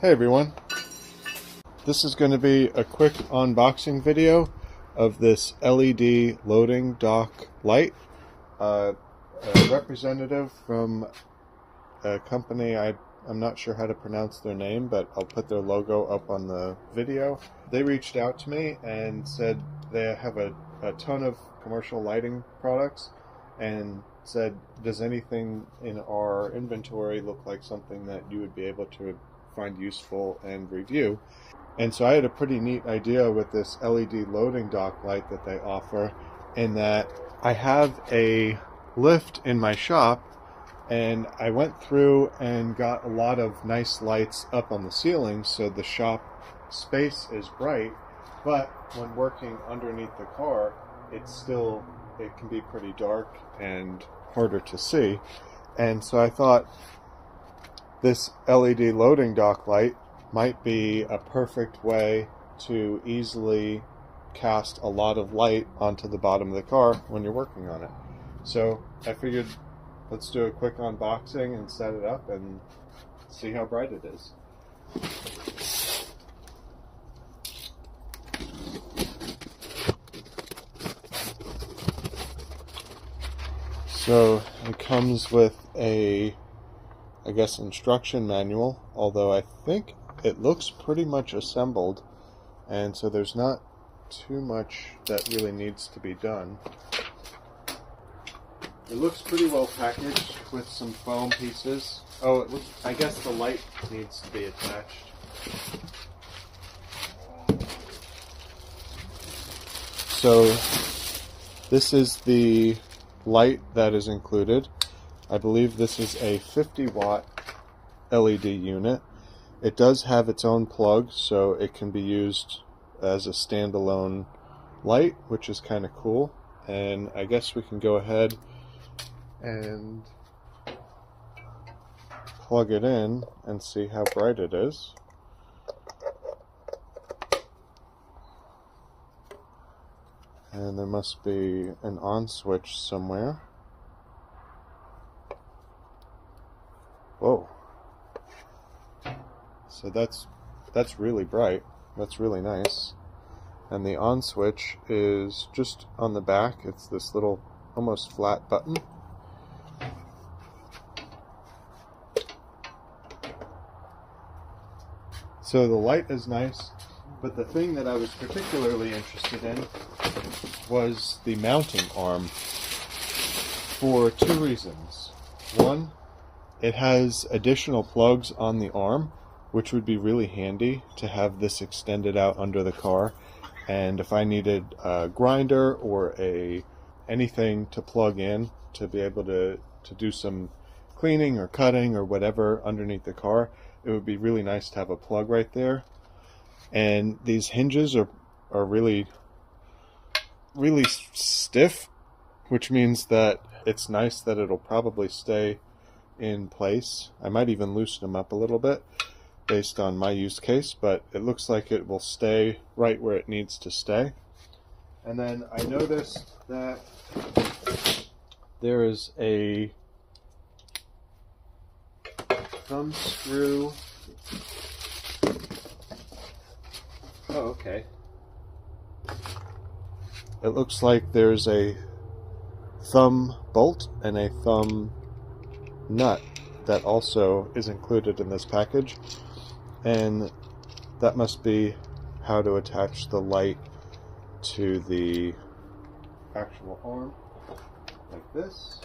Hey everyone, this is going to be a quick unboxing video of this LED loading dock light. A representative from a company, I'm not sure how to pronounce their name, but I'll put their logo up on the video. They reached out to me and said they have a ton of commercial lighting products and said, does anything in our inventory look like something that you would be able to find useful and review? And so I had a pretty neat idea with this LED loading dock light that they offer, in that I have a lift in my shop, and I went through and got a lot of nice lights up on the ceiling so the shop space is bright, but when working underneath the car, it can be pretty dark and harder to see. And so I thought this LED loading dock light might be a perfect way to easily cast a lot of light onto the bottom of the car when you're working on it. So I figured, let's do a quick unboxing and set it up and see how bright it is. So it comes with a, I guess, instruction manual, although I think it looks pretty much assembled, and so there's not too much that really needs to be done. It looks pretty well packaged with some foam pieces. Oh, I guess the light needs to be attached. So this is the light that is included. I believe this is a 50-watt LED unit. It does have its own plug, so it can be used as a standalone light, which is kind of cool. And I guess we can go ahead and plug it in and see how bright it is. And there must be an on switch somewhere. Whoa. So that's really bright. That's really nice. And the on switch is just on the back. It's this little almost flat button. So the light is nice, but the thing that I was particularly interested in was the mounting arm, for two reasons. One, it has additional plugs on the arm, which would be really handy to have this extended out under the car. And if I needed a grinder or anything to plug in to be able to do some cleaning or cutting or whatever underneath the car, it would be really nice to have a plug right there. And these hinges are really stiff, which means that it's nice that it'll probably stay in place. I might even loosen them up a little bit based on my use case, but it looks like it will stay right where it needs to stay. And then I noticed that there is a thumb screw. Oh, okay. It looks like there's a thumb bolt and a thumb nut that also is included in this package, and that must be how to attach the light to the actual arm, like this.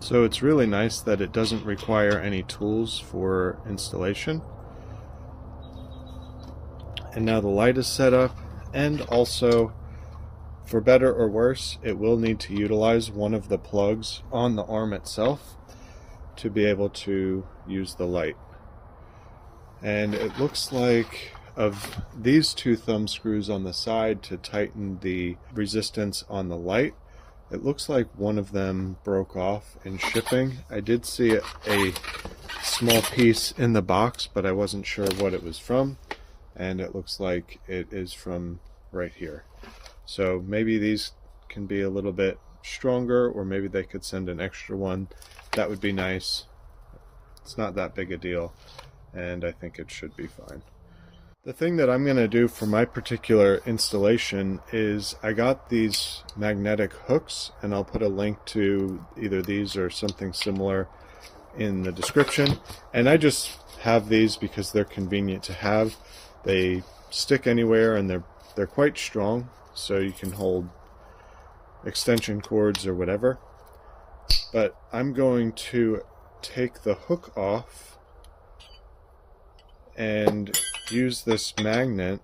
So it's really nice that it doesn't require any tools for installation. And now the light is set up, and also, for better or worse, it will need to utilize one of the plugs on the arm itself to be able to use the light. And it looks like of these two thumb screws on the side to tighten the resistance on the light, It looks like one of them broke off in shipping. I did see a small piece in the box, but I wasn't sure what it was from, and it looks like it is from right here. So maybe these can be a little bit stronger, or maybe they could send an extra one. That would be nice. It's not that big a deal, and I think it should be fine. The thing that I'm going to do for my particular installation is I got these magnetic hooks, and I'll put a link to either these or something similar in the description. And I just have these because they're convenient to have. They stick anywhere, and they're quite strong, so you can hold extension cords or whatever. But I'm going to take the hook off and use this magnet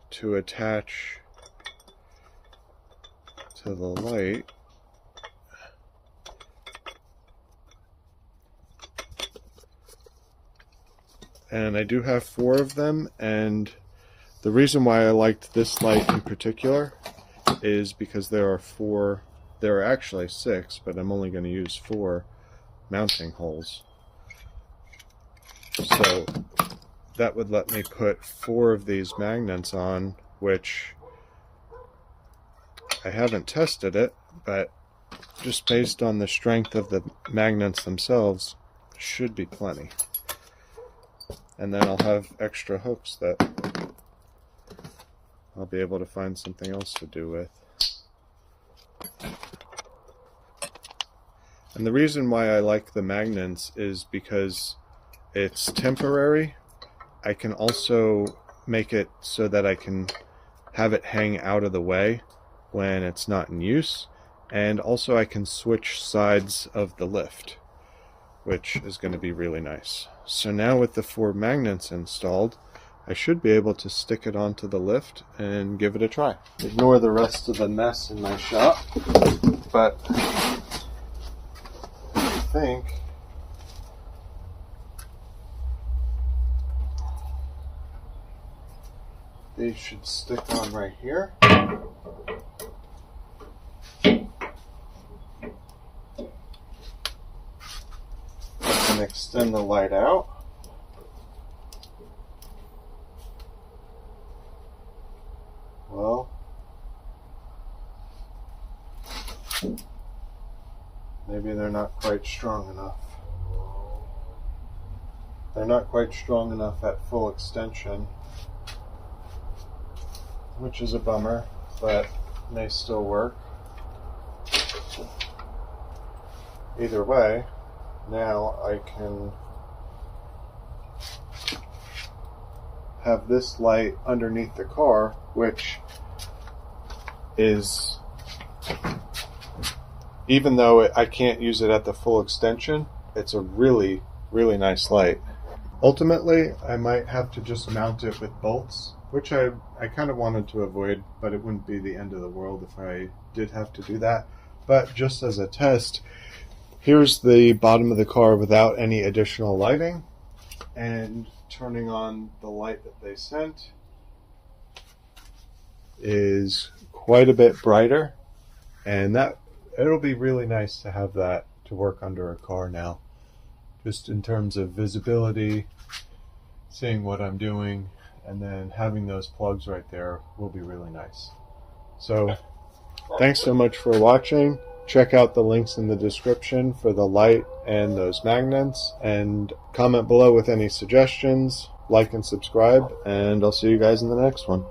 to attach to the light. And I do have 4 of them, and the reason why I liked this light in particular is because there are actually 6, but I'm only going to use 4 mounting holes. So that would let me put 4 of these magnets on, which I haven't tested it, but just based on the strength of the magnets themselves, should be plenty. And then I'll have extra hooks that I'll be able to find something else to do with. And the reason why I like the magnets is because it's temporary. I can also make it so that I can have it hang out of the way when it's not in use, and also I can switch sides of the lift, which is going to be really nice. So now with the 4 magnets installed, I should be able to stick it onto the lift and give it a try. Ignore the rest of the mess in my shop, but I think they should stick on right here. And extend the light out. Well, maybe they're not quite strong enough. They're not quite strong enough at full extension, which is a bummer, but may still work. Either way, now I can have this light underneath the car, which is, even though I can't use it at the full extension, it's a really, really nice light. Ultimately, I might have to just mount it with bolts, which I kind of wanted to avoid, but it wouldn't be the end of the world if I did have to do that. But just as a test, here's the bottom of the car without any additional lighting, and turning on the light that they sent is quite a bit brighter, and that it'll be really nice to have that to work under a car now, just in terms of visibility, seeing what I'm doing, and then having those plugs right there will be really nice. So thanks so much for watching. Check out the links in the description for the light and those magnets, and comment below with any suggestions, like and subscribe, and I'll see you guys in the next one.